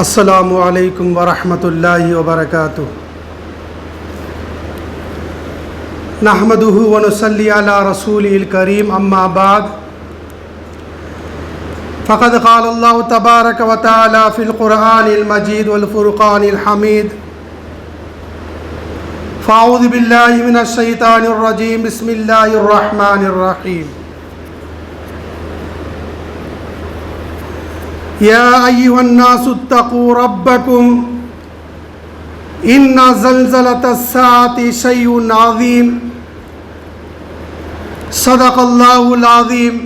अस्सलामु अलैकुम वरहमतुल्लाहि वबरकातुह। नहमदुहु व नुसल्ली अला रसूलिल करीम, अम्मा बाद। फ़क़द क़ाल अल्लाहु तबारक व तआला फ़िल क़ुरआनिल मजीद वल फ़ुरक़ानिल हमीद। फ़अऊज़ु बिल्लाहि मिनश शैतानिर रजीम। बिस्मिल्लाहिर रहमानिर रहीम। या अय्युहन्नासु इत्तक़ू रब्बकुम इन्ना ज़ल्ज़लतस्साअति शैउन अज़ीम। सदक़ल्लाहुल अज़ीम।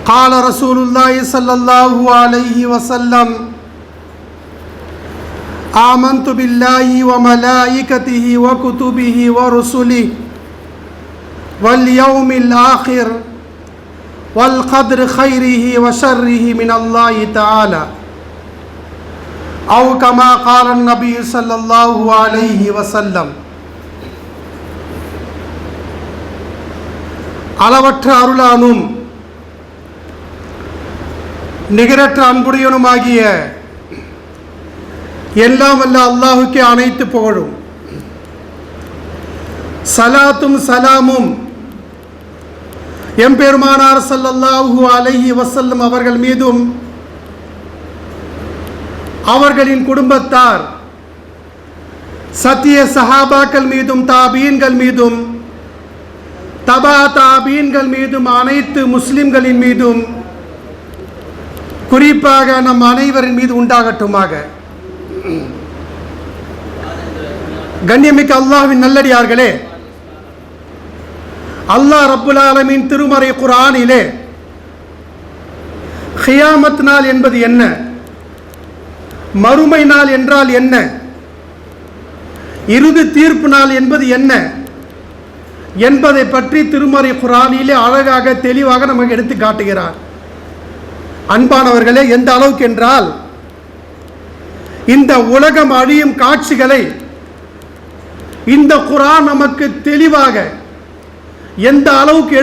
क़ाल रसूलुल्लाहि सल्लल्लाहु अलैहि वसल्लम आमन्तु बिल्लाहि व मलाइकतिहि व कुतुबिहि व रुसुलिहि वल यौमिल आखिर वल क़द्र खैरिही व शर्रिही मिनल्लाहि तआला औ कमा क़ाल नबी सल्लल्लाहु अलैहि वसल्लम। அளவற்ற அருளானும் நிகரற்ற அன்புடையனுமாகிய எல்லாம் வல்ல அல்லாஹுக்கே அனைத்து புகழும். சலாத்தும் சலாமும் எம்பெருமானார் ஸல்லல்லாஹு அலைஹி வஸல்லம் அவர்கள் மீதும் அவர்களின் குடும்பத்தார் சத்திய சஹாபாக்கள் மீதும் தாபீன்கள் மீதும் தபா தாபீன்கள் மீதும் அனைத்து முஸ்லிம்களின் மீதும் குறிப்பாக நம் அனைவரின் மீது உண்டாகட்டுமாக. கண்ணியமிக்க அல்லாஹ்வின் நல்லடியார்களே, அல்லாஹ் ரப்புல் ஆலமீன் திருமறை குர்ஆனிலே கியாமத் நாள் என்பது என்ன, மறுமை நாள் என்றால் என்ன, இறுதி தீர்ப்பு நாள் என்பது என்ன என்பதை பற்றி திருமறை குர்ஆனிலே அழகாக தெளிவாக நமக்கு எடுத்து காட்டுகிறார். அன்பானவர்களே, எந்த அளவுக்கு என்றால் இந்த உலகம் அழியும் காட்சிகளை இந்த குர்ஆன் நமக்கு தெளிவாக எந்த அளவுக்கு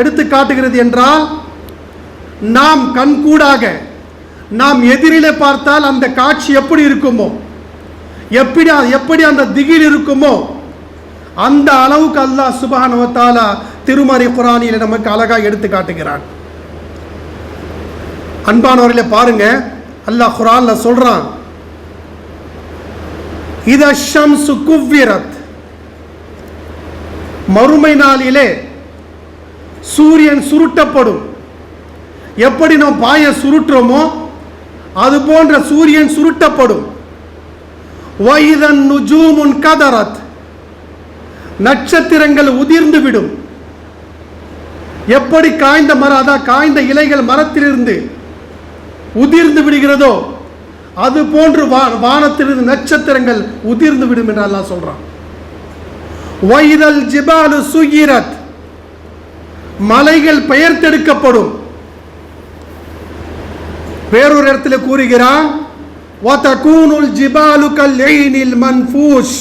எடுத்து காட்டுகிறது என்றால், நாம் கண்கூடாக நாம் எதிரிலே பார்த்தால் அந்த காட்சி எப்படி இருக்குமோ, எப்படி அந்த திகில் இருக்குமோ, அந்த அளவுக்கு அல்லாஹ் சுப்ஹானஹு வ தஆலா திருமறை குர்ஆனிலே நமக்கு அழகாக எடுத்து காட்டுகிறான். அன்பானவர்களே, பாருங்க, அல்லாஹ் குர்ஆன்ல சொல்றான், இதா ஷம்சு குவ்விரத், மறுமை நாளிலே சூரியன் சுருட்டப்படும். எப்படி நாம் பாய சுருட்டுறோமோ அது போன்ற சூரியன் சுருட்டப்படும். வைதன் நுஜூமுன் கதரத், நட்சத்திரங்கள் உதிர்ந்து விடும். எப்படி காய்ந்த மரம், அதான் காய்ந்த இலைகள் மரத்திலிருந்து உதிர்ந்து விடுகிறதோ அது போன்று வானத்திலிருந்து நட்சத்திரங்கள் உதிர்ந்து விடும் என்று அல்லாஹ் சொல்றான். வைதல் ஜிபாலு சுயிரத், மலைகள் பெயர்த்தெடுக்கப்படும். வேறொரு இடத்துல கூறுகிறான், வதகூனுல் ஜிபாலு கல்லைனில் மன்ஃபூஷ்,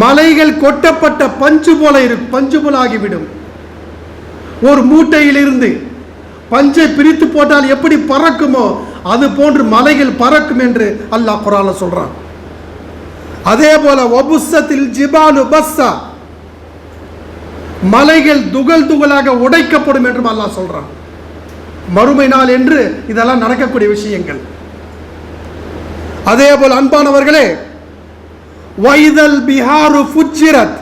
மலைகள் கொட்டப்பட்ட பஞ்சு போல ஆகிவிடும். ஒரு மூட்டையிலிருந்து பஞ்சை பிரித்து போட்டால் எப்படி பறக்குமோ அது போன்று மலைகள் பறக்கும் என்று அல்லாஹ் குர்ஆன்ல சொல்றான். அதே போல வபுஸ்ஸத்தில் ஜிபாலு பஸ்ஸா, மலைகள் துகள் துகளாக உடைக்கப்படும் என்றும் அல்லாஹ் சொல்றான். மறுமை நாள் என்று இதெல்லாம் நடக்கக்கூடிய விஷயங்கள். அதே போல அன்பானவர்களே, வைதல் பிஹாரு ஃபுஜ்ஜிரத்,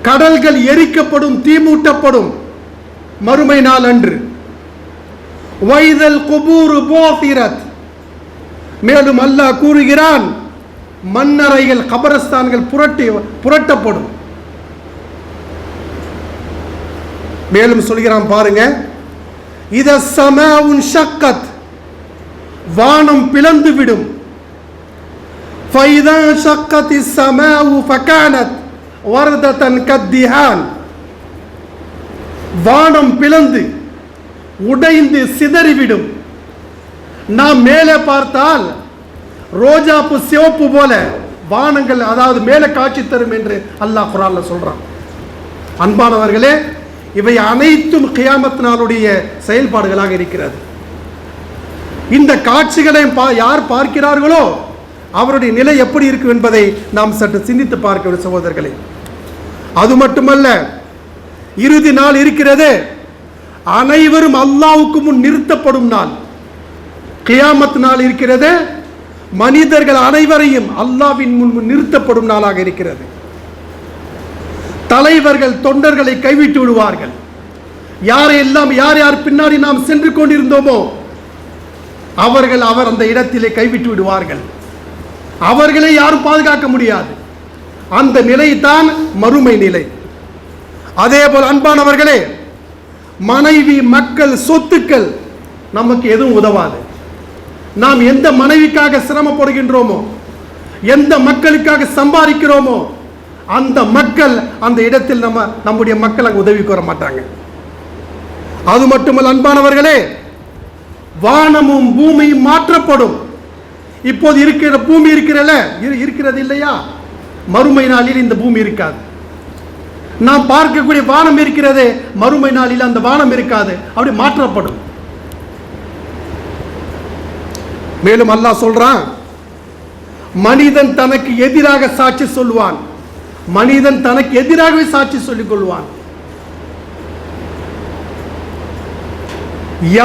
கடல்கள் எரிக்கப்படும், தீமூட்டப்படும் மறுமை நாள் அன்று. வைதல் குபூரு போதிரத், மேலும் அல்லாஹ் கூறுகிறான், மண்ணறைகள் கபரஸ்தான்கள் புரட்டப்படும். மேலும் சொல்கிறான், பாருங்க, இத ஸமாஉன் ஷக்கத், வானம் பிளந்து விடும். ஃபைதா ஷக்கத்திஸ் ஸமாஉ ஃபகானத் வர்ததன் கத்திஹான், வானம் பிளந்து உடைந்து சிதறிவிடும். நாம் மேலே பார்த்தால் ரோஜாப்பு சிவப்பு போல வானங்கள், அதாவது மேலே காட்சி தரும் என்று அல்லாஹ் குர்ஆன்ல சொல்றான். அன்பானவர்களே, இவை அனைத்தும் கியாமத் நாளுடைய செயல்பாடுகளாக இருக்கிறது. இந்த காட்சிகளை யார் பார்க்கிறார்களோ அவருடைய நிலை எப்படி இருக்கும் என்பதை நாம் சற்று சிந்தித்து பார்க்க வேண்டும் சகோதரர்களே. அது மட்டுமல்ல, இறுதி நாள் இருக்கிறது, அனைவரும் அல்லாஹ்வுக்கு முன் நிறுத்தப்படும் நாள். கியாமத் நாள் இருக்கிறது, மனிதர்கள் அனைவரையும் அல்லாஹ்வின் முன் நிறுத்தப்படும் நாளாக இருக்கிறது. தலைவர்கள் தொண்டர்களை கைவிட்டு விடுவார்கள். யாரெல்லாம் யார் யார் பின்னாடி நாம் சென்று கொண்டிருந்தோமோ அவர்கள் அந்த இடத்திலே கைவிட்டு விடுவார்கள். அவர்களை யாரும் பாதுகாக்க முடியாது. அந்த நிலை தான் மறுமை நிலை. அதே போல் அன்பானவர்களே, மனைவி, மக்கள், சொத்துக்கள் நமக்கு எதுவும் உதவாது. நாம் எந்த மனைவிக்காக சிரமப்படுகின்றோமோ, எந்த மக்களுக்காக சம்பாதிக்கிறோமோ, அந்த மக்கள் அந்த இடத்தில் நம்முடைய மக்கள் அங்கு உதவி கோர மாட்டாங்க. அது மட்டுமல்ல அன்பானவர்களே, வானமும் பூமியும் மாற்றப்படும். இப்போது இருக்கிற பூமி இருக்கிறது இல்லையா, மறுமை நாளில் இந்த பூமி இருக்காது. நாம் பார்க்கக்கூடிய வானம் இருக்கிறது, மறுமை நாளில் அந்த வானம் இருக்காது, அப்படி மாற்றப்படும். மேலும் அல்லாஹ் சொல்றான், மனிதன் தனக்கு எதிராக சாட்சி சொல்லுவான், மனிதன் தனக்கு எதிராகவே சாட்சி சொல்லிக் கொள்வான்.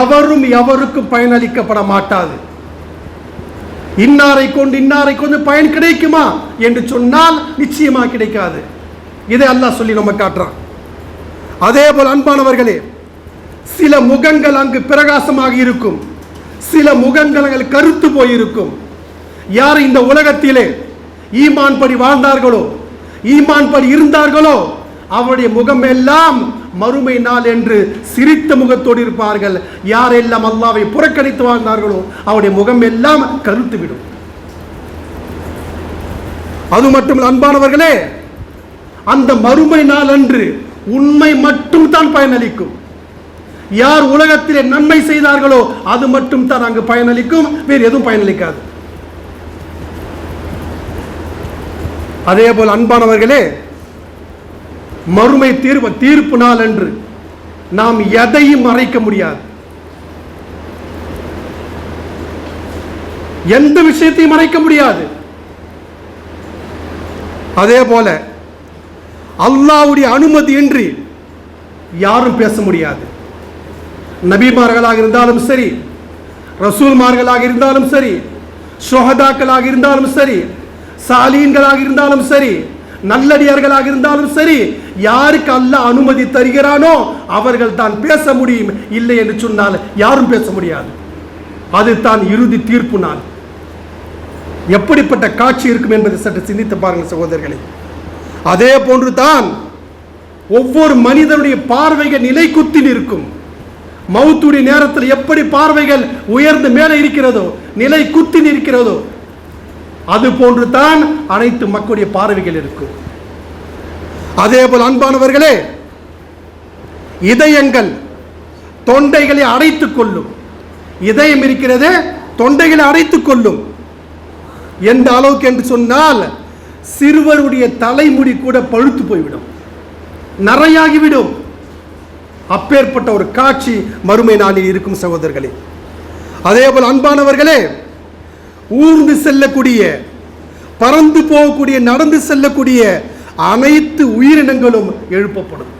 எவரும் எவருக்கும் பயனளிக்கப்பட மாட்டாது. இன்னாரை கொண்டு பயன் கிடைக்குமா என்று சொன்னால் நிச்சயமா கிடைக்காது. இதை அல்லாஹ் சொல்லி நம்ம காட்டுறான். அதே போல் அன்பானவர்களே, சில முகங்கள் அங்கு பிரகாசமாக இருக்கும், சில முகங்கள் கருத்து போயிருக்கும். யார் இந்த உலகத்திலே ஈமான் படி வாழ்ந்தார்களோ, ஈமான் படி இருந்தார்களோ, அவருடைய முகம் எல்லாம் மறுமை நாள் என்று சிரித்த முகத்தோடு இருப்பார்கள். யாரெல்லாம் அல்லாஹ்வை புறக்கணித்து வாழ்ந்தார்களோ அவருடைய முகம் எல்லாம் கருத்து விடும். அது மட்டும் அன்பானவர்களே, அந்த மறுமை நாள் அன்று உண்மை மட்டும் தான் பயனளிக்கும். யார் உலகத்திலே நன்மை செய்தார்களோ அது மட்டும் தான் அங்கு பயனளிக்கும், வேறு எதுவும் பயனளிக்காது. அதே போல் அன்பானவர்களே, மறுமை தீர்ப்பு நாள் என்று நாம் எதையும் மறைக்க முடியாது, எந்த விஷயத்தையும் மறைக்க முடியாது. அதே போல அல்லாஹ்வுடைய அனுமதியின்றி யாரும் பேச முடியாது. நபிமார்களாக இருந்தாலும் சரி, ரசூல்மார்களாக இருந்தாலும் சரி, ஷுஹதாக்களாக இருந்தாலும் சரி, சாலீன்களாக இருந்தாலும் சரி, நல்லடியார்களாக இருந்தாலும் சரி, யாருக்கு அல்லாஹ் அனுமதி தருகிறானோ அவர்கள் தான் பேச முடியும். இல்லை என்று சொன்னால் யாரும் பேச முடியாது. அது தான் இறுதி தீர்ப்பு நாள். எப்படிப்பட்ட காட்சி இருக்கும் என்பதை சற்று சிந்தித்து பாருங்கள் சகோதரர்களே. அதே போன்று தான் ஒவ்வொரு மனிதனுடைய பார்வைகள் நிலை குத்தி நிற்கும். மௌத்துடைய நேரத்தில் எப்படி பார்வைகள் உயர்ந்து மேலே இருக்கிறதோ, நிலை குத்தி நிற்கிறதோ, அது போன்று தான் அனைத்து மக்களுடைய பார்வைகள் இருக்கும். அதே போல் அன்பானவர்களே, இதயங்கள் தொண்டைகளை அடைத்துக் கொள்ளும். இதயம் இருக்கிறது, தொண்டைகளை அடைத்துக் கொள்ளும். எந்த அளவுக்கு என்று சொன்னால் சிறுவருடைய தலைமுடி கூட பழுத்து போய்விடும், நரையாகிவிடும். அப்பேற்பட்ட ஒரு காட்சி மறுமை நாளில் இருக்கும் சகோதரர்களே. அதே போல் அன்பானவர்களே, ஊர்ந்து செல்லக்கூடிய, பறந்து போகக்கூடிய, நடந்து செல்லக்கூடிய அனைத்து உயிரினங்களும் எழுப்பப்படும்.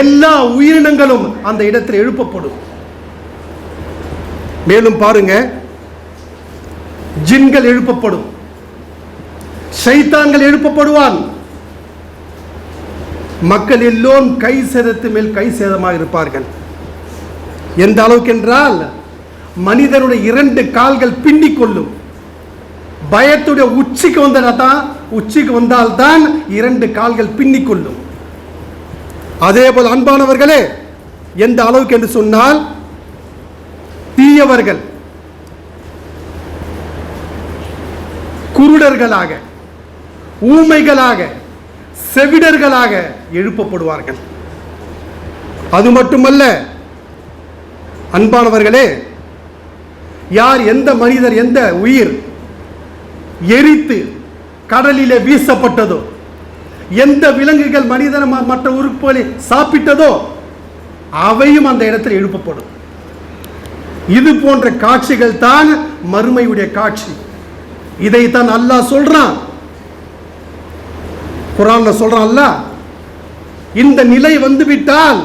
எல்லா உயிரினங்களும் அந்த இடத்தில் எழுப்பப்படும். மேலும் பாருங்க, ஜின்கள் எழுப்பப்படும், ஷைத்தான்கள் எழுப்பப்படுவான். மக்கள் எல்லோரும் கை சேதத்து மேல் கை சேதமாக இருப்பார்கள். எந்த அளவுக்கு என்றால் மனிதனுடைய 2 கால்கள் பின்னிக் கொள்ளும். பயத்துடைய உச்சிக்கு வந்தால்தான் 2 கால்கள் பின்னிக் கொள்ளும். அதே போல் அன்பானவர்களே, எந்த அளவுக்கு என்று சொன்னால் தீயவர்கள் குருடர்களாக, ஊமைகளாக, செவிடர்களாக எழுப்பப்படுவார்கள். அது மட்டுமல்ல அன்பானவர்களே, யார் எந்த மனிதர், எந்த உயிர் எரித்து கடலிலே வீசப்பட்டதோ, எந்த விலங்குகள் மனிதன மற்ற உறுப்புகளை சாப்பிட்டதோ அவையும் அந்த இடத்தில் எழுப்பப்படும். இது போன்ற காட்சிகள் தான் மறுமையுடைய காட்சி. இதைத்தான் அல்லாஹ் சொல்றான், குர்ஆன்ல சொல்றான் அல்லாஹ், இந்த நிலை வந்துவிட்டால்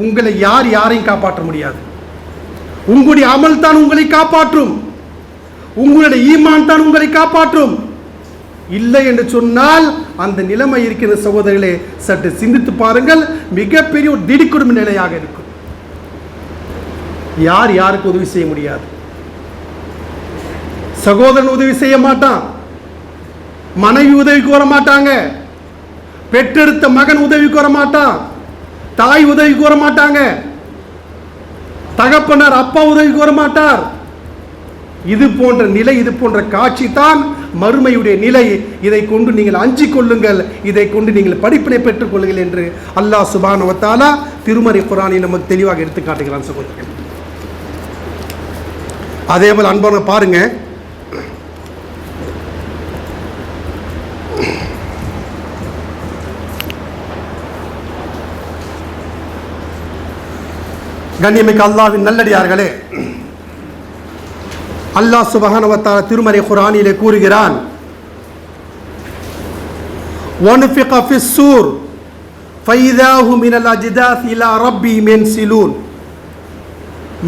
உங்களை யாரையும் காப்பாற்ற முடியாது. உங்களுடைய அமல் தான் உங்களை காப்பாற்றும், உங்களுடைய ஈமான் தான் உங்களை காப்பாற்றும். இல்லை என்று சொன்னால் அந்த நிலைமை இருக்கிற சகோதரர்களே, சற்று சிந்தித்து பாருங்கள். மிகப்பெரிய ஒரு திடுக்கிடும் நிலையாக இருக்கும். யாருக்கு உதவி செய்ய முடியாது. சகோதரன் உதவி செய்ய மாட்டான், மனைவி உதவிக்கு வர மாட்டாங்க, பெற்றெடுத்த மகன் உதவிக்கு வர மாட்டான், தாய் உதவிக்கு வர மாட்டாங்க, தகப்பனார் அப்பா உதவிக்கு வர மாட்டார். இது போன்ற நிலை, இது போன்ற காட்சி தான் மறுமையுடைய நிலை. இதை கொண்டு நீங்கள் அஞ்சிக் கொள்ளுங்கள், இதை கொண்டு நீங்கள் படிப்பினை பெற்றுக் கொள்ளுங்கள் என்று அல்லாஹ் சுப்ஹானஹு வ தஆலா திருமறை குர்ஆனில் நமக்கு தெளிவாக எடுத்து காட்டுகிறான் சகோதரர்கள். அதே போல் அன்பான பாருங்க, கண்ணியமிக்க அல்லாஹ்வின் நல்லடியார்களே, அல்லாஹ் சுப்ஹானஹு வ தஆலா திருமறை குர்ஆனிலே கூறுகிறான், வன்ஃபிக ஃபிஸ்ஸூர் ஃபைதாஹு மினல் அஜ்தாஸ் இலா ரப்பிஹிம் யன்சிலூன்.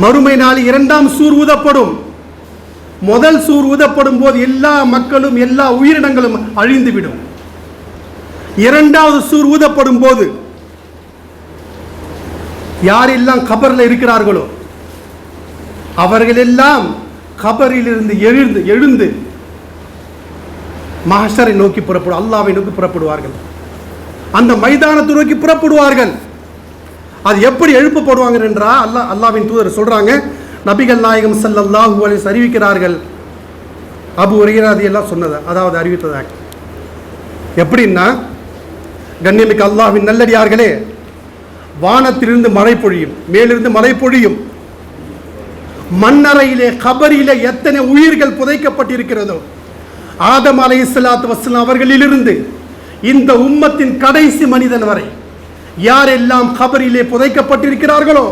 மறுமை நாள் இரண்டாம் சூர் ஊதப்படும். முதல் சூர் ஊதப்படும் போது எல்லா மக்களும் எல்லா உயிரினங்களும் அழிந்துவிடும். இரண்டாவது சூர் ஊதப்படும் போது யாரெல்லாம் கபரில் இருக்கிறார்களோ அவர்கள் எல்லாம் கபரிலிருந்து எழுந்து மஹ்ஷரை நோக்கி புறப்படும், அல்லாஹ்வை நோக்கி புறப்படுவார்கள். அந்த மைதானத்தை நோக்கி புறப்படுவார்கள். அது எப்படி எழுப்பப்படுவாங்க என்றால் அல்லாஹ்வின் தூதர் சொல்றாங்க, நபிகள் நாயகம் ஸல்லல்லாஹு அலைஹி வஸல்லம் அறிவிக்கிறார்கள். அபூ ஹுரைரா ரலியல்லாஹு சொன்னது, அதாவது அறிவித்ததாக. எப்படின்னா, கண்ணியமிக்க அல்லாஹ்வின் நல்லடியார்களே, வானத்திலிருந்து மழை பொழியும், மேலிருந்து மழை பொழியும். மண்ணறையிலே கபரிலே எத்தனை உயிர்கள் புதைக்கப்பட்டிருக்கிறதோ, ஆதம் அலைஹிஸ்ஸலாத்து வஸ்ஸலாம் அவர்களிலிருந்து இந்த உம்மத்தின் கடைசி மனிதன் வரை யாரெல்லாம் கபரிலே புதைக்கப்பட்டிருக்கிறார்களோ,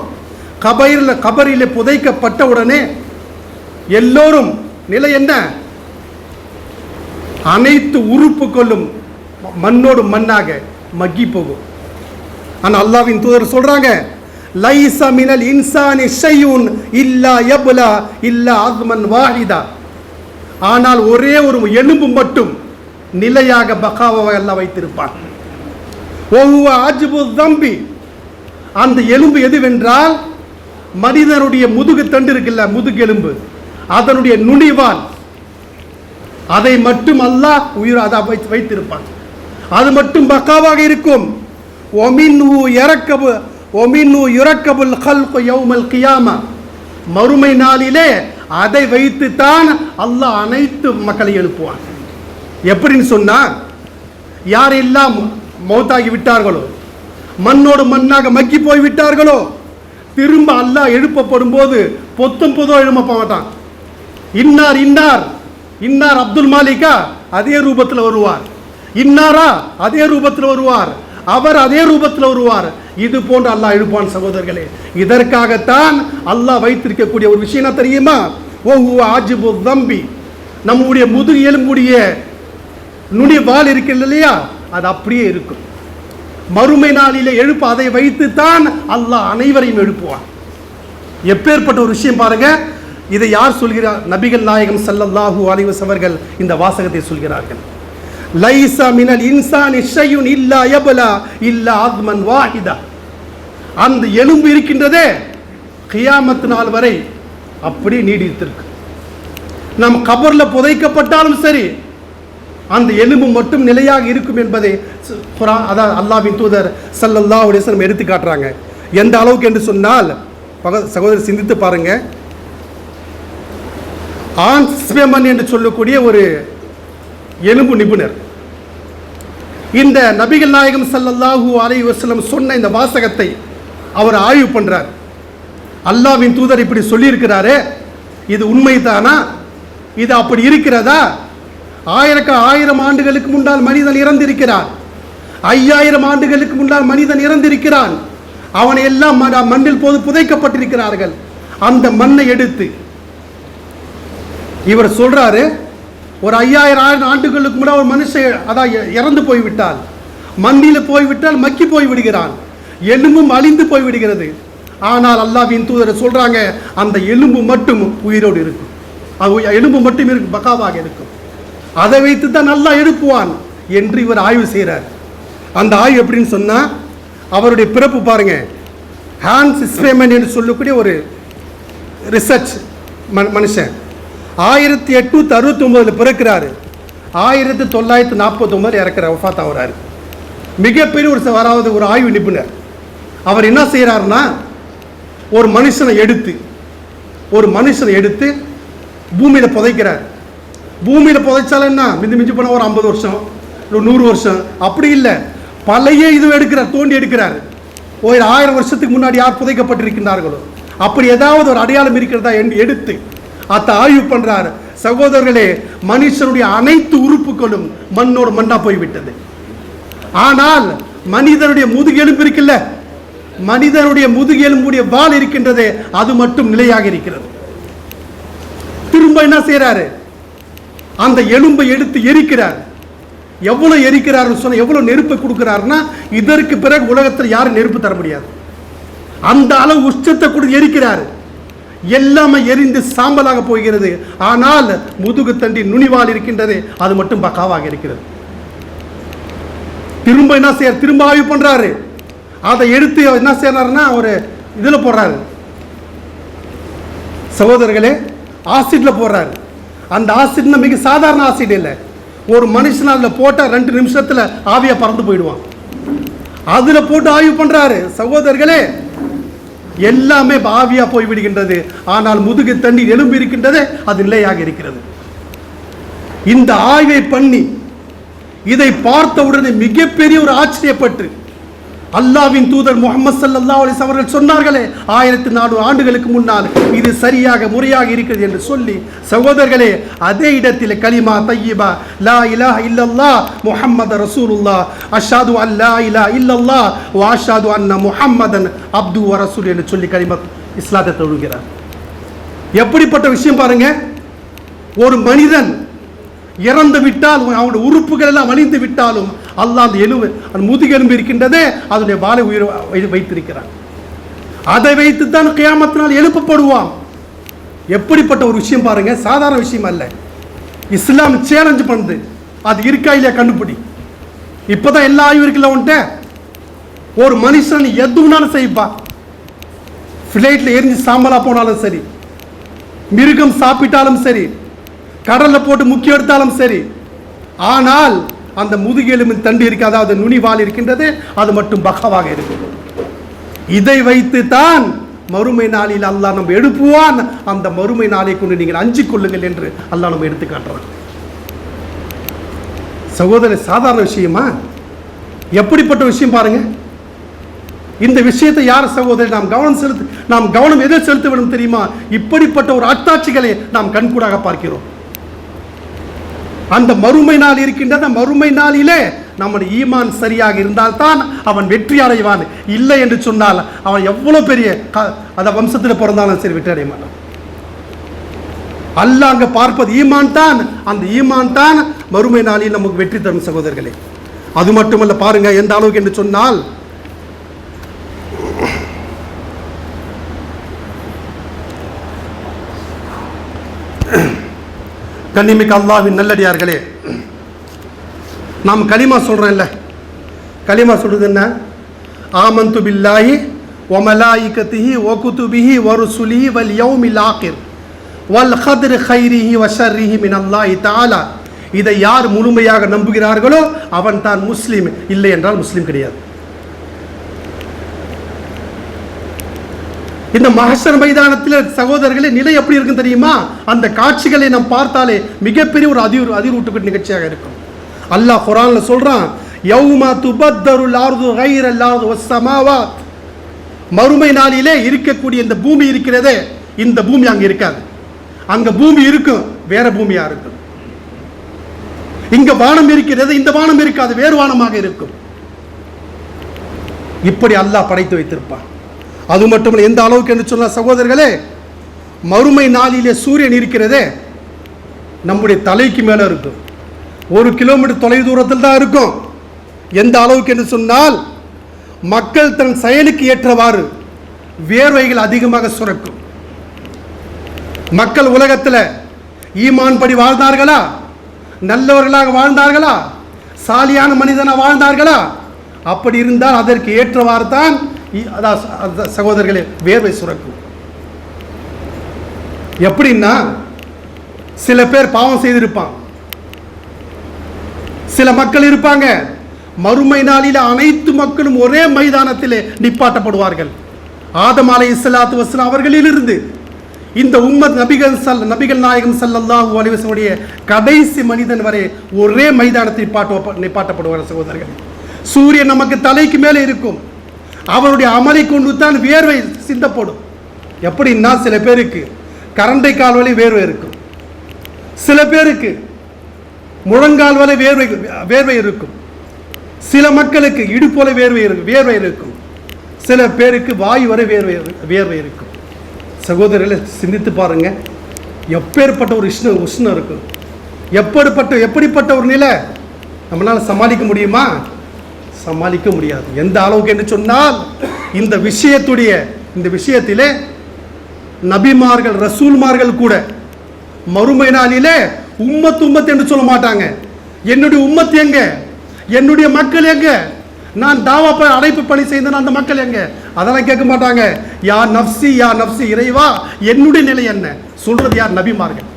கபரிலே புதைக்கப்பட்ட உடனே எல்லோரும் நிலை என்ன? அனைத்து உறுப்புகளும் மண்ணோடு மண்ணாக மக்கி போகும். ஆனால் அல்லாஹ்வின் தூதர் சொல்றாங்க, லைஸ மினல் இன்சானி ஷைஉன் இல்லா யப்லா இல்லா அஸ்மன் வாஹிதா. ஆனால் ஒரே ஒரு எலும்பு மட்டும் நிலையாக பகாவாக அல்லாஹ் வைத்திருப்பான். ஒவ்வொரு அஜ்பு தம்பி, அந்த எலும்பு எதுவென்றால் மனிதனுடைய முதுகு தண்டு இருக்குல்ல, முதுகெலும்பு, அதனுடைய நுனிவால், அதை மட்டும் அல்லாஹ் உயிர் அதை வைத்திருப்பான். அது மட்டும் பக்காவாக இருக்கும். மறுமை நாளிலே அதை வைத்து தான் அல்லாஹ் அனைத்து மக்களை எழுப்புவான். எப்படின்னு சொன்னா, யாரெல்லாம் மௌத்தாகி விட்டார்களோ, மண்ணோடு மண்ணாக மக்கி போய் விட்டார்களோ, திரும்ப அல்லாஹ் எழுப்பப்படும் போது பொத்தும் பொதுவா எழுப்ப மாட்டான். இன்னார் இன்னார் இன்னார் அப்துல் மாலிகா அதே ரூபத்தில் வருவார், இன்னாரா அதே ரூபத்தில் வருவார், அவர் அதே ரூபத்தில் வருவார். இது போன்று அல்லாஹ் எழுப்பான் சகோதரர்களே. இதற்காகத்தான் அல்லாஹ் வைத்திருக்கக்கூடிய ஒரு விஷயம் தெரியுமா? ஆஜிபு தம்பி, நம்முடைய முதுகு எலும்புடைய நுனி வால் இருக்கிறது இல்லையா, அது அப்படியே இருக்கும். மறுமை நாளிலே எழுப்ப அதை வைத்து தான் அல்லாஹ் அனைவரையும் எழுப்புவான். எப்பேற்பட்ட ஒரு விஷயம் பாருங்க. இதை யார் சொல்கிறார்? நபிகள் நாயகம் ஸல்லல்லாஹு அலைஹி வஸல்லம் அவர்கள் இந்த வாசகத்தை சொல்கிறார்கள். லைஸ மினல் இன்சானி ஷைஉன் இல்லா யப்லா இல்லா அஸ்மன் வாஹிதா. அந்த எலும்பு இருக்கின்றதே கியாமத் நாள் வரை அப்படி நீடித்திருக்கு. நம் கபர்ல புதைக்கப்பட்டாலும் சரி, அந்த எலும்பு மட்டும் நிலையாக இருக்கும் என்பதை அல்லாஹ்வின் தூதர் ஸல்லல்லாஹு அலைஹி வஸல்லம் எடுத்து காட்டுறாங்க. எந்த அளவுக்கு என்று சொன்னால், சகோதரர் சிந்தித்து பாருங்க. ஆன்ஸ்பெமன் என்று சொல்லக்கூடிய ஒரு எலும்பு நிபுணர் இந்த நபிகள் நாயகம் ஸல்லல்லாஹு அலைஹி வஸல்லம் சொன்ன இந்த வாசகத்தை அவர் ஆய்வு பண்றார். அல்லாஹ்வின் தூதர் இப்படி சொல்லியிருக்கிறாரே, இது உண்மைதானா? இது அப்படி இருக்கிறதா? 1000 ஆண்டுகளுக்கு முன்னால் மனிதன் இறந்திருக்கிறார். 5000 ஆண்டுகளுக்கு முன்னால் மனிதன் இறந்திருக்கிறான். அவனை எல்லாம் மண்ணில் போது புதைக்கப்பட்டிருக்கிறார்கள். அந்த மண்ணை எடுத்து இவர் சொல்றாரு, ஒரு 5000 ஆண்டுகளுக்கு முன்னால் ஒரு மனுஷன் அதான் இறந்து போய்விட்டால், மண்ணில் போய்விட்டால் மக்கி போய் விடுகிறான், எலும்பும் அழிந்து போய் விடுகிறது. ஆனால் அல்லாஹ்வின் தூதர் சொல்றாங்க, அந்த எலும்பு மட்டும் உயிரோடு இருக்கும், எலும்பு மட்டும் இருக்கும், பக்காவாக இருக்கும். அதை வைத்து தான் நல்லா எழுப்புவான் என்று இவர் ஆய்வு செய்கிறார். அந்த ஆய்வு எப்படின்னு சொன்னா, அவருடைய பிறப்பு பாருங்க, ஹான்ஸ் ஸ்பேமன் என்று சொல்லக்கூடிய ஒரு ரிசர்ச் மனுஷன் 1869 பிறக்கிறாரு, 1949 இறக்கிறார், வஃபாத் ஆகிறாரு. மிகப்பெரிய ஒரு ஆய்வு நிபுணர். அவர் என்ன செய்யறாருன்னா, ஒரு மனுஷனை எடுத்து பூமியில புதைக்கிறார். பூமியில புதைச்சாலும் என்ன, மிஞ்சி போன ஒரு 50 வருஷம் 100 வருஷம் அப்படி இல்லை, பழைய இது எடுக்கிறார், தோண்டி எடுக்கிறார். ஒரு 1000 வருஷத்துக்கு முன்னாடி யார் புதைக்கப்பட்டிருக்கின்றார்களோ அப்படி ஏதாவது ஒரு அடையாளம் இருக்கிறதா எடுத்து அத்த ஆய்வு பண்றாரு. சகோதரர்களே, மனுஷனுடைய அனைத்து உறுப்புகளும் மண்ணோடு மண்ணா போய்விட்டது. ஆனால் மனிதனுடைய முதுகெலும்பு இருக்குல்ல, மனிதனுடைய முதுகெலும்புடைய வால் இருக்கின்றதே, அது மட்டும் நிலையாக இருக்கிறது. திரும்ப என்ன செய்யறாரு, அந்த எலும்பை எடுத்து எரிக்கிறார். எவ்வளவு எரிக்கிறார் சொன்ன, எவ்வளவு நெருப்பை கொடுக்கிறாருன்னா, இதற்கு பிறகு உலகத்தில் யாரும் நெருப்பு தர முடியாது. அந்த அளவு உச்சத்தை கொடுத்து எரிக்கிறார். எல்லாமே எரிந்து சாம்பலாக போகிறது. ஆனால் முதுகு தண்டி நுனிவால் இருக்கின்றது, அது மட்டும் பக்காவாக இருக்கிறது. திரும்ப என்ன செய்ய, திரும்ப ஆய்வு பண்றாரு. அதை எடுத்து என்ன செய்யறாருன்னா, ஒரு இதுல போடுறாரு, சகோதரர்களே, ஆசிட்ல போடுறாரு. அந்த ஆசிட்னா மிக சாதாரண ஆசிட் இல்லை. ஒரு மனுஷன் அதில் போட்டால் 2 நிமிஷத்துல ஆவியா பறந்து போயிடுவான். அதுல போட்டு ஆய்வு பண்றாரு. சகோதரர்களே, எல்லாமே ஆவியா போய் விடுகின்றது. ஆனால் முதுகு தண்ணி எலும்பு இருக்கின்றது, அது நிலையாக இருக்கிறது. இந்த ஆய்வை பண்ணி இதை பார்த்த உடனே மிகப்பெரிய ஒரு ஆச்சரியப்பட்டு, அல்லாஹ்வின் தூதர் முஹம்மது ஸல்லல்லாஹு அலைஹி வஸல்லம் அவர்கள் சொன்னார்களே 1400 ஆண்டுகளுக்கு முன்னால், இது சரியாக முறையாக இருக்கிறது என்று சொல்லி, சகோதரர்களே, அதே இடத்தில் கலிமா தய்யிபா லா இலாஹ இல்லல்லாஹ் முஹம்மது ரசூலுல்லாஹ் அஷ்ஹது அன் லா இலாஹ இல்லல்லாஹ் வ அஷ்ஹது அன்ன முஹம்மதன் அப்து வ ரசூல் என்று சொல்லி கலிமத் இஸ்லாத்தை தொழுகிறார். எப்படிப்பட்ட விஷயம் பாருங்க. ஒரு மனிதன் இறந்து விட்டால், அவனுடைய உறுப்புகள் எல்லாம் அழிந்து விட்டாலும், அல்லாஹ் அந்த எலும்பு, அந்த முதுகெலும்பு இருக்கின்றதே, அதனுடைய வாளை உயிர் வைத்திருக்கிறான். அதை வைத்து தான் கியாமத்தினால் எழுப்பப்படுவான். எப்படிப்பட்ட ஒரு விஷயம் பாருங்க, சாதாரண விஷயம் அல்ல. இஸ்லாம் சேலஞ்ச் பண்ணுது, அது இருக்கா இல்லையா கண்டுபிடி. இப்பதான் எல்லா ஆய்வு இருக்குல்ல உன்ட்ட. ஒரு மனுஷன் எதுனாலும் செய்ப்பா, ஃபிளைட்ல எரிஞ்சு சாம்பலா போனாலும் சரி, மிருகம் சாப்பிட்டாலும் சரி, கடல்ல போட்டு முக்கிய எடுத்தாலும் சரி, ஆனால் அந்த முதுகெலும்பின் தண்டு இருக்கு, அதாவது நுனிவால் இருக்கின்றது, அது மட்டும் பக்காவாக இருக்குது. இதை வைத்து தான் மறுமை நாளில் அல்லாஹ் நம்ம எழுப்புவான். அந்த மறுமை நாளை கொண்டு நீங்கள் அஞ்சிக் கொள்ளுங்கள் என்று அல்லாஹ் நம்ம எடுத்து காட்டுறான். சகோதரர், சாதாரண விஷயமா? எப்படிப்பட்ட விஷயம் பாருங்க. இந்த விஷயத்தை யார் சகோதரர் நாம் கவனம் எதை செலுத்த வேண்டும் தெரியுமா? இப்படிப்பட்ட ஒரு அத்தாட்சிகளை நாம் கண்கூடாக பார்க்கிறோம். அந்த மறுமை நாள் இருக்கின்றது. மறுமை நாளிலே நம்முடைய ஈமான் சரியாக இருந்தால்தான் அவன் வெற்றி அடைவான். இல்லை என்று சொன்னால் அவன் எவ்வளவு பெரிய அந்த வம்சத்தில் பிறந்தாலும் சரி வெற்றி அடைய மாட்டான். அல்லாஹ் அங்க பார்ப்பது ஈமான் தான். அந்த ஈமான் தான் மறுமை நாளில் நமக்கு வெற்றி தரும் சகோதரர்களே. அது மட்டுமல்ல, பாருங்க எந்த அளவுக்கு என்று சொன்னால், கண்ணிமிக்க அல்லாஹ்வின் நல்லடியார்களே, நாம் கலிமா சொல்றோம்ல, கலிமா சொல்றது என்ன? ஆமன்து பில்லாஹி வ மலாயிகத்திஹி வ குதுபிஹி வ ருசுலிஹி வல் யௌமில் ஆகிர் வல் கத்ரி கைரிஹி வ ஷர்ரிஹி மினல்லாஹி தஆலா. இதை யார் முழுமையாக நம்புகிறார்களோ அவன் தான் முஸ்லீம். இல்லை என்றால் முஸ்லீம் கிடையாது. இந்த மஹ்ஷர் மைதானத்தில் சகோதரர்களே நிலை எப்படி இருக்கும் தெரியுமா? அந்த காட்சிகளை நாம் பார்த்தாலே மிகப்பெரிய ஒரு அதிர்வூட்டுக்கு நிகழ்ச்சியாக இருக்கும். அல்லாஹ் குர்ஆன்ல சொல்றான், யௌமா துபத்தருல் அர்து கைரல் அர்து வஸ் ஸமாவாத். மறுமை நாளிலே இருக்கக்கூடிய இந்த பூமி இருக்கிறதே, இந்த பூமி அங்க இருக்காது. அங்க பூமி இருக்கும், வேற பூமியா இருக்கும். இங்க வானம் இருக்கிறது, இந்த வானம் இருக்காது, வேறு வானமாக இருக்கும். இப்படி அல்லாஹ் படைத்து வைத்திருப்பான். அது மட்டுமல்ல, எந்த அளவுக்கு என்று சொன்ன சகோதரர்களே, மறுமை நாளிலே சூரியன் இருக்கிறதே நம்முடைய தலைக்கு மேலே இருக்கும். 1 கிலோமீட்டர் தொலைவு தூரத்தில் தான் இருக்கும். எந்த அளவுக்கு என்று சொன்னால், மக்கள் தன் செயலுக்கு ஏற்றவாறு வேர்வைகள் அதிகமாக சுரக்கும். மக்கள் உலகத்தில் ஈமான் படி வாழ்ந்தார்களா, நல்லவர்களாக வாழ்ந்தார்களா, சாலியான மனிதனாக வாழ்ந்தார்களா? அப்படி இருந்தால் அதற்கு ஏற்றவாறு தான் சகோதரர்களே வேர்வை சுரக்கும். எப்படின்னா, சில பேர் பாவம் செய்திருப்பான், சில மக்கள் இருப்பாங்க, மறுமை நாளில் அனைத்து மக்களும் ஒரே மைதானத்திலே நிப்பாட்டப்படுவார்கள். ஆதம் அலைஹிஸ்ஸலாத்து வஸ்ஸலாம் அவர்களிலிருந்து இந்த உம்மத் நபிகள் நாயகம் ஸல்லல்லாஹு அலைஹி வஸல்லம் கடைசி மனிதன் வரை ஒரே மைதானத்தில் நிப்பாட்டப்படுவார். சகோதரர்கள், சூரியன் நமக்கு தலைக்கு மேலே இருக்கும். அவருடைய அமலை கொண்டு தான் வேர்வை சிந்தப்படும். எப்படின்னா, சில பேருக்கு கரண்டை கால் வரை வேர்வை இருக்கும், சில பேருக்கு முழங்கால் வரை வேர்வை இருக்கும், சில மக்களுக்கு இடுப்போல வேர்வை இருக்கும், சில பேருக்கு வாய் வரை வேர்வை இருக்கும். சகோதரர்களை சிந்தித்து பாருங்க, எப்பேற்பட்ட ஒரு உஷ்ணம் இருக்கும், எப்படிப்பட்ட ஒரு நிலை நம்மளால் சமாளிக்க முடியுமா? சமாளிக்க முடியாது. எந்த அளவுக்கு என்று சொன்னால், இந்த விஷயத்திலே நபிமார்கள் ரசூல்மார்கள் கூட மறுமை நாளிலே உம்மத் என்று சொல்ல மாட்டாங்க. என்னுடைய உம்மத் எங்க, என்னுடைய மக்கள் எங்க, நான் தாவா அழைப்பு பணி செய்த அந்த மக்கள் எங்க, அதெல்லாம் கேட்க மாட்டாங்க. யா நப்சி இறைவா, என்னுடைய நிலை என்ன சொல்றது யார்? நபிமார்கள்.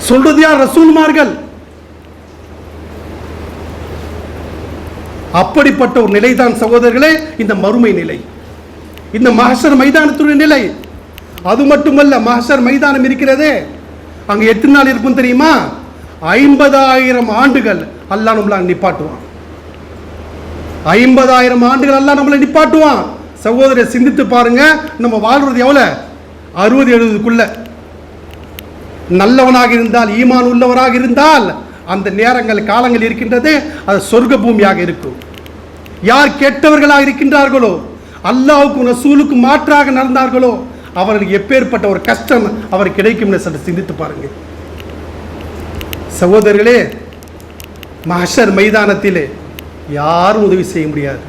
சொல்றது யார்? ரசூல்மார்கள். அப்படிப்பட்ட ஒரு நிலைதான் சகோதரர்களே இந்த மறுமை நிலை, இந்த மஹ்ஷர் மைதானத்துடைய நிலை. அது மட்டுமல்ல, மஹ்ஷர் மைதானம் இருக்கிறதே, அங்க எத்தனை நாள் இருக்கும் தெரியுமா? 50,000 ஆண்டுகள் அல்லாஹ் நம்மளை நிப்பாட்டுவான். 50,000 ஆண்டுகள் அல்லாஹ் நம்மளை நிப்பாட்டுவான். சகோதரர் சிந்தித்து பாருங்க, நம்ம வாழ்றது எவ்வளவு? 60-70க்குள்ள. நல்லவனாக இருந்தால், ஈமான் உள்ளவராக இருந்தால், அந்த நேரங்கள் காலங்கள் இருக்கின்றது, அது சொர்க்க பூமியாக இருக்கும். யார் கெட்டவர்களாக இருக்கின்றார்களோ, அல்லாஹ்வுக்கும் ரசூலுக்கும் மாற்றாக நடந்தார்களோ, அவர்களுக்கு எப்பேற்பட்ட ஒரு கஷ்டம் அவர் கிடைக்கும் என்று சிந்தித்து பாருங்க. சகோதரர்களே, மஹ்ஷர் மைதானத்திலே யாரும் உதவி செய்ய முடியாது.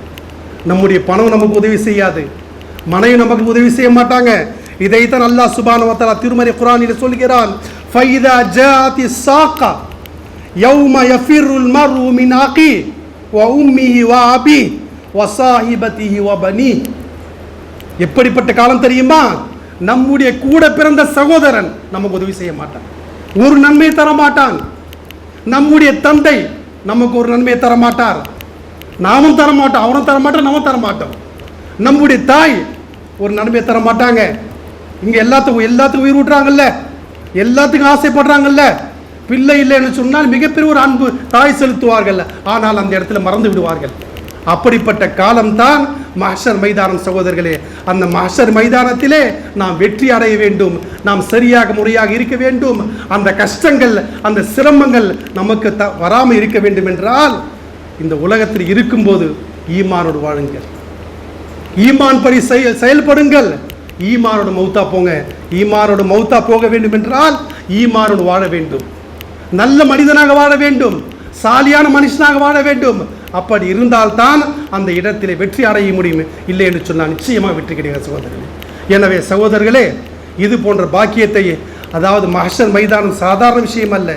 நம்முடைய பணம் நமக்கு உதவி செய்யாது, மனைவி நமக்கு உதவி செய்ய மாட்டாங்க. இதைத்தான் அல்லாஹ் சுப்ஹானஹு வ தஆலா திருமறை குர்ஆனில் சொல்கிறான், ஃபைதா ஜாஅத்தி ஸாகா யௌம யஃபிருல் மர்உ மின் அகி வ உம்மிஹி வ அபி வ ஸாஹிபதிஹி வ பனி. எப்படிப்பட்ட காலம் தெரியுமா? நம்முடைய கூட பிறந்த சகோதரன் நமக்கு உதவி செய்ய மாட்டான், ஒரு நன்மை தர மாட்டான். நம்முடைய தந்தை நமக்கு ஒரு நன்மையை தர மாட்டார், நாமும் தர மாட்டோம், அவரும் தர மாட்டோம், நாமும் தர மாட்டோம். நம்முடைய தாய் ஒரு நன்மையை தர மாட்டாங்க. இங்க எல்லாத்துக்கும் உயிர் விட்டுறாங்கல்ல, எல்லாத்துக்கும் ஆசைப்படுறாங்கல்ல. பிள்ளை இல்லைன்னு சொன்னால் மிகப்பெரிய ஒரு அன்பு தாய் செலுத்துவார்கள், ஆனால் அந்த இடத்துல மறந்து விடுவார்கள். அப்படிப்பட்ட காலம்தான் மஹ்ஷர் மைதானம். சகோதரர்களே, அந்த மஹ்ஷர் மைதானத்திலே நாம் வெற்றி அடைய வேண்டும், நாம் சரியாக முறையாக இருக்க வேண்டும். அந்த கஷ்டங்கள், அந்த சிரமங்கள் நமக்கு வராமல் இருக்க வேண்டும் என்றால், இந்த உலகத்தில் இருக்கும்போது ஈமானோடு வாழுங்கள், ஈமான் படி செயல்படுங்கள். ஈமானோடு மௌத்தா போங்க. ஈமானோடு மௌத்தா போக வேண்டும் என்றால் ஈமானோடு வாழ வேண்டும், நல்ல மனிதனாக வாழ வேண்டும், சாலியான மனுஷனாக வாழ வேண்டும். அப்படி இருந்தால்தான் அந்த இடத்திலே வெற்றி அடைய முடியும். இல்லை என்று சொன்னால் நிச்சயமாக வெற்றி கிடையாது சகோதரர்களே. எனவே சகோதரர்களே, இது போன்ற பாக்கியத்தை, அதாவது மஹ்ஷர் மைதானம் சாதாரண விஷயம் அல்ல.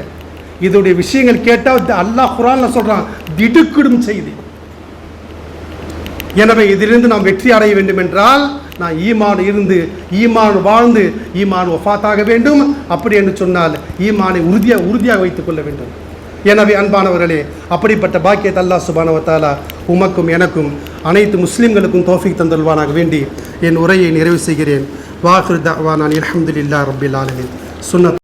இதோடைய விஷயங்கள் கேட்டால் அல்லாஹ் குர்ஆன்ல சொல்றான், திடுக்கிடும் செய்தி. எனவே இதிலிருந்து நாம் வெற்றி அடைய வேண்டும் என்றால் நான் ஈமான் இருந்து, ஈமான் வாழ்ந்து, ஈமான் வஃபாத்தாக வேண்டும். அப்படி என்று சொன்னால் ஈமானை உறுதியாக வைத்துக் கொள்ள வேண்டும். எனவே அன்பானவர்களே, அப்படிப்பட்ட பாக்கியத்தை அல்லாஹ் சுப்ஹானஹு வ தஆலா உமக்கும் எனக்கும் அனைத்து முஸ்லிம்களுக்கும் தௌஃபீக் தந்தல்வானாக வேண்டி என் உரையை நிறைவு செய்கிறேன். வாஹிரு தஅவானா அல்ஹம்துலில்லாஹி ரப்பில் ஆலமீன். சுன்னத்